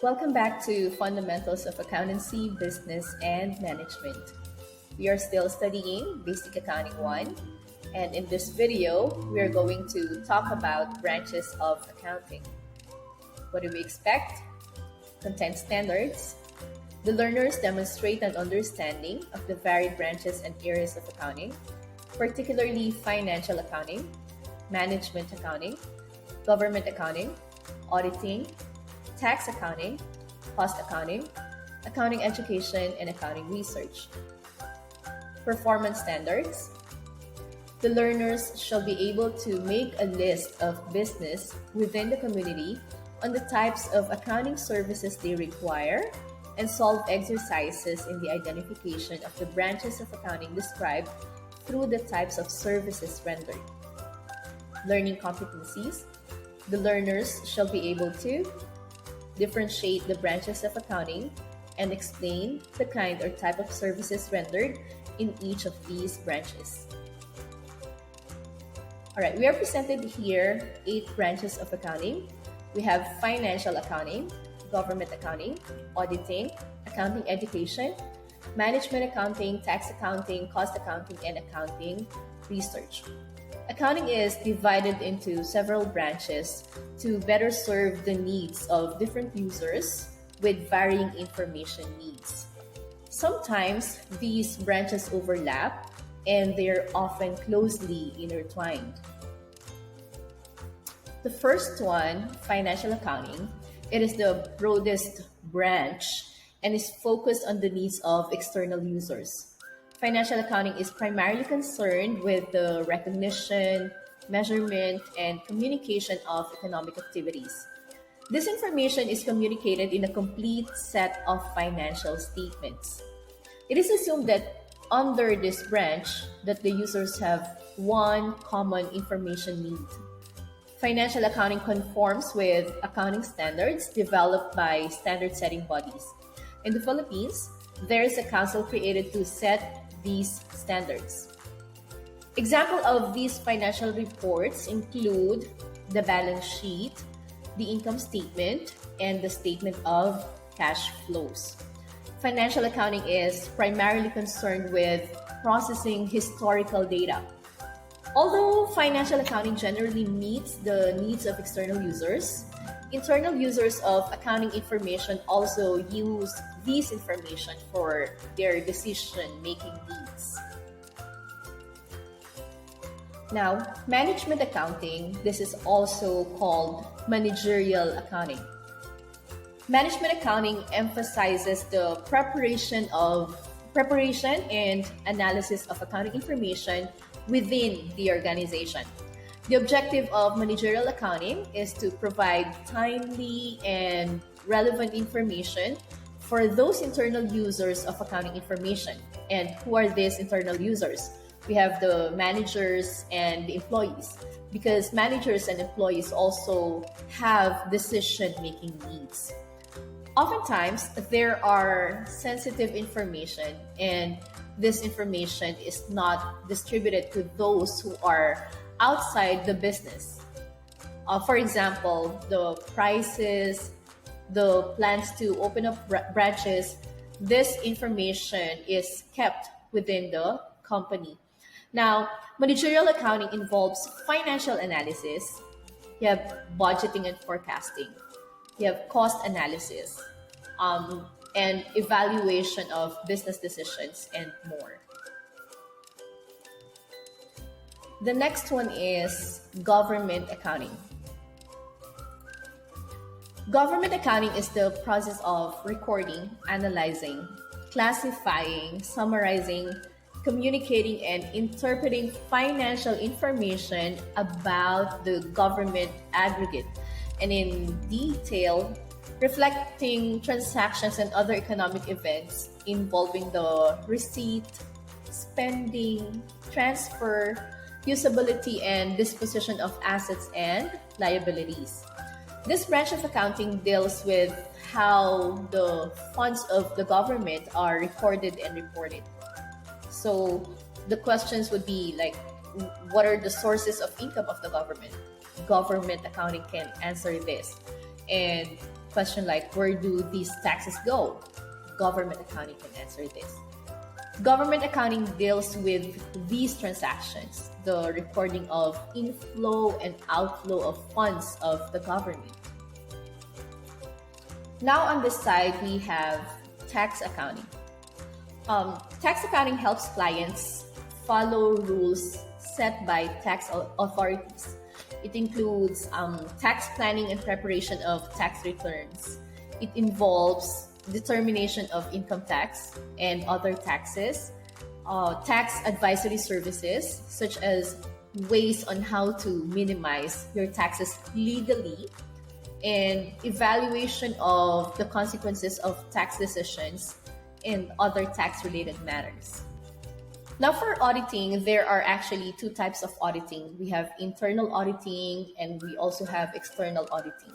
Welcome back to Fundamentals of Accountancy, Business, and Management. We are still studying Basic Accounting 1, and in this video, we are going to talk about branches of accounting. What do we expect? Content standards. The learners demonstrate an understanding of the varied branches and areas of accounting, particularly financial accounting, management accounting, government accounting, auditing, tax accounting, cost accounting, accounting education, and accounting research. Performance standards. The learners shall be able to make a list of business within the community on the types of accounting services they require and solve exercises in the identification of the branches of accounting described through the types of services rendered. Learning competencies. The learners shall be able to differentiate the branches of accounting and explain the kind or type of services rendered in each of these branches. All right, we are presented here 8 branches of accounting. We have financial accounting, government accounting, auditing, accounting education, management accounting, tax accounting, cost accounting, and accounting research. Accounting is divided into several branches to better serve the needs of different users with varying information needs. Sometimes these branches overlap and they're often closely intertwined. The first one, financial accounting, it is the broadest branch and is focused on the needs of external users. Financial accounting is primarily concerned with the recognition, measurement, and communication of economic activities. This information is communicated in a complete set of financial statements. It is assumed that under this branch that the users have one common information need. Financial accounting conforms with accounting standards developed by standard-setting bodies. In the Philippines, there is a council created to set these standards. Example of these financial reports include the balance sheet, the income statement, and the statement of cash flows. Financial accounting is primarily concerned with processing historical data. Although financial accounting generally meets the needs of external users, internal users of accounting information also use this information for their decision-making needs. Now, management accounting, this is also called managerial accounting. Management accounting emphasizes the preparation and analysis of accounting information within the organization. The objective of managerial accounting is to provide timely and relevant information for those internal users of accounting information. And who are these internal users? We have the managers and the employees, because managers and employees also have decision-making needs. Oftentimes, there are sensitive information, and this information is not distributed to those who are outside the business. For example, the prices, the plans to open up branches, this information is kept within the company. Now, managerial accounting involves financial analysis. You have budgeting and forecasting. You have cost analysis, and evaluation of business decisions, and more. The next one is government accounting. Government accounting is the process of recording, analyzing, classifying, summarizing, communicating, and interpreting financial information about the government aggregate, and in detail, reflecting transactions and other economic events involving the receipt, spending, transfer, usability, and disposition of assets and liabilities. This branch of accounting deals with how the funds of the government are recorded and reported. So the questions would be like, what are the sources of income of the government? Government accounting can answer this. And question like, where do these taxes go? Government accounting can answer this. Government accounting deals with these transactions, the recording of inflow and outflow of funds of the government. Now on this side, we have tax accounting. Tax accounting helps clients follow rules set by tax authorities. It includes tax planning and preparation of tax returns. It involves determination of income tax and other taxes, tax advisory services, such as ways on how to minimize your taxes legally, and evaluation of the consequences of tax decisions and other tax-related matters. Now for auditing, there are actually two types of auditing. We have internal auditing and we also have external auditing.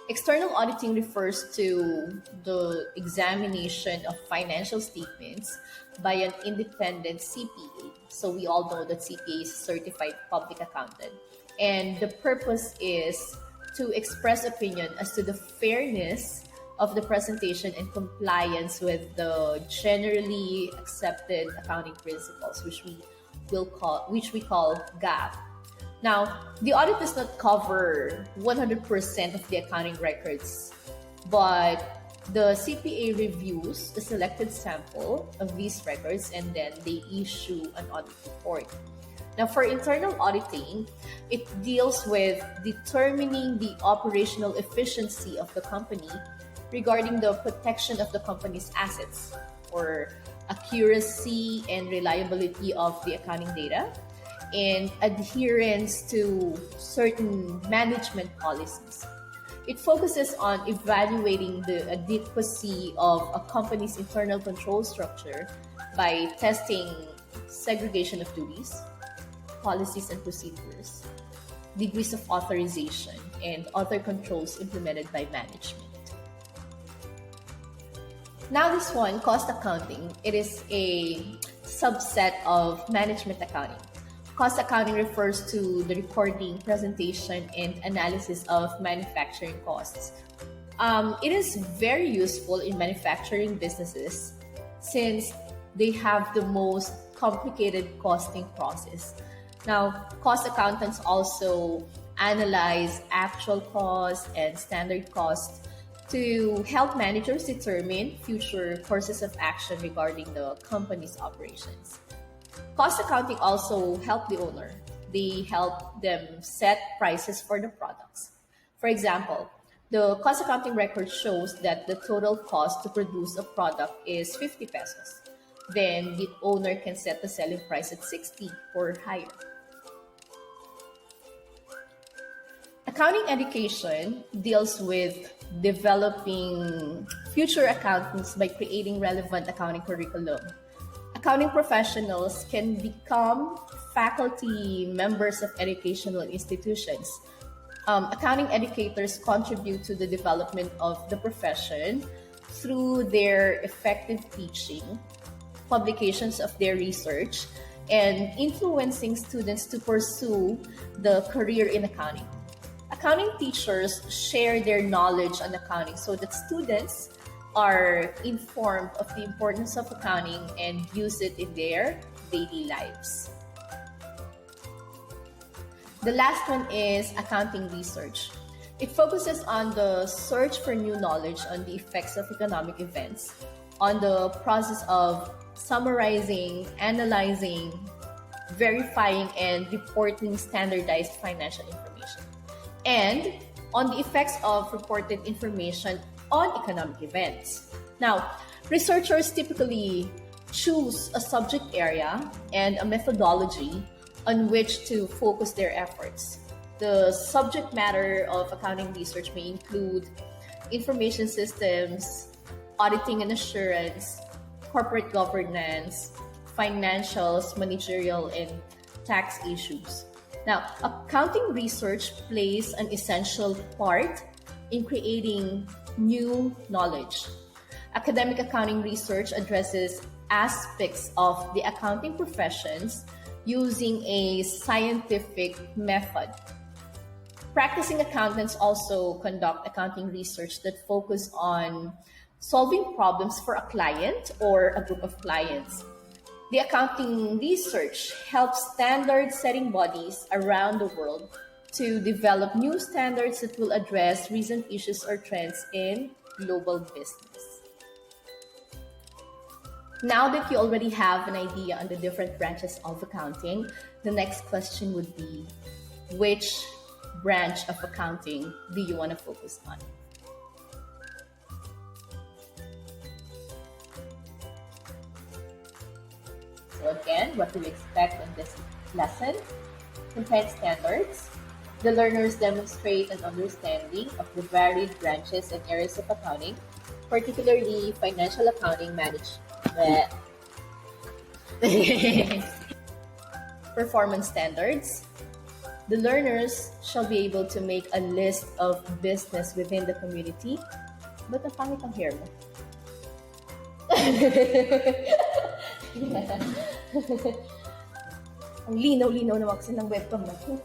External auditing refers to the examination of financial statements by an independent CPA. So we all know that CPA is Certified Public Accountant. And the purpose is to express opinion as to the fairness of the presentation and compliance with the generally accepted accounting principles, which we call GAAP. Now, the audit does not cover 100% of the accounting records, but the CPA reviews a selected sample of these records and then they issue an audit report. Now, for internal auditing, it deals with determining the operational efficiency of the company regarding the protection of the company's assets, or accuracy and reliability of the accounting data, and adherence to certain management policies. It focuses on evaluating the adequacy of a company's internal control structure by testing segregation of duties, policies and procedures, degrees of authorization, and other controls implemented by management. Now this one, cost accounting, it is a subset of management accounting. Cost accounting refers to the recording, presentation, and analysis of manufacturing costs. It is very useful in manufacturing businesses since they have the most complicated costing process. Now, cost accountants also analyze actual costs and standard costs to help managers determine future courses of action regarding the company's operations. Cost accounting also help the owner. They help them set prices for the products. For example, the cost accounting record shows that the total cost to produce a product is 50 pesos. Then the owner can set the selling price at 60 or higher. Accounting education deals with developing future accountants by creating relevant accounting curriculum. Accounting professionals can become faculty members of educational institutions. Accounting educators contribute to the development of the profession through their effective teaching, publications of their research, and influencing students to pursue the career in accounting. Accounting teachers share their knowledge on accounting so that students are informed of the importance of accounting and use it in their daily lives. The last one is accounting research. It focuses on the search for new knowledge on the effects of economic events, on the process of summarizing, analyzing, verifying, and reporting standardized financial information, and on the effects of reported information on economic events. Now, researchers typically choose a subject area and a methodology on which to focus their efforts. The subject matter of accounting research may include information systems, auditing and assurance, corporate governance, financials, managerial, and tax issues. Now, accounting research plays an essential part in creating new knowledge. Academic accounting research addresses aspects of the accounting professions using a scientific method. Practicing accountants also conduct accounting research that focus on solving problems for a client or a group of clients. The accounting research helps standard setting bodies around the world to develop new standards that will address recent issues or trends in global business. Now that you already have an idea on the different branches of accounting, the next question would be, which branch of accounting do you want to focus on? So again, what do we expect in this lesson? Content standards. The learners demonstrate an understanding of the varied branches and areas of accounting, particularly financial accounting management. Performance standards. The learners shall be able to make a list of business within the community. Ba't ang pangit ang hair mo? Ang linaw-linaw naman kasi ng webcam na to.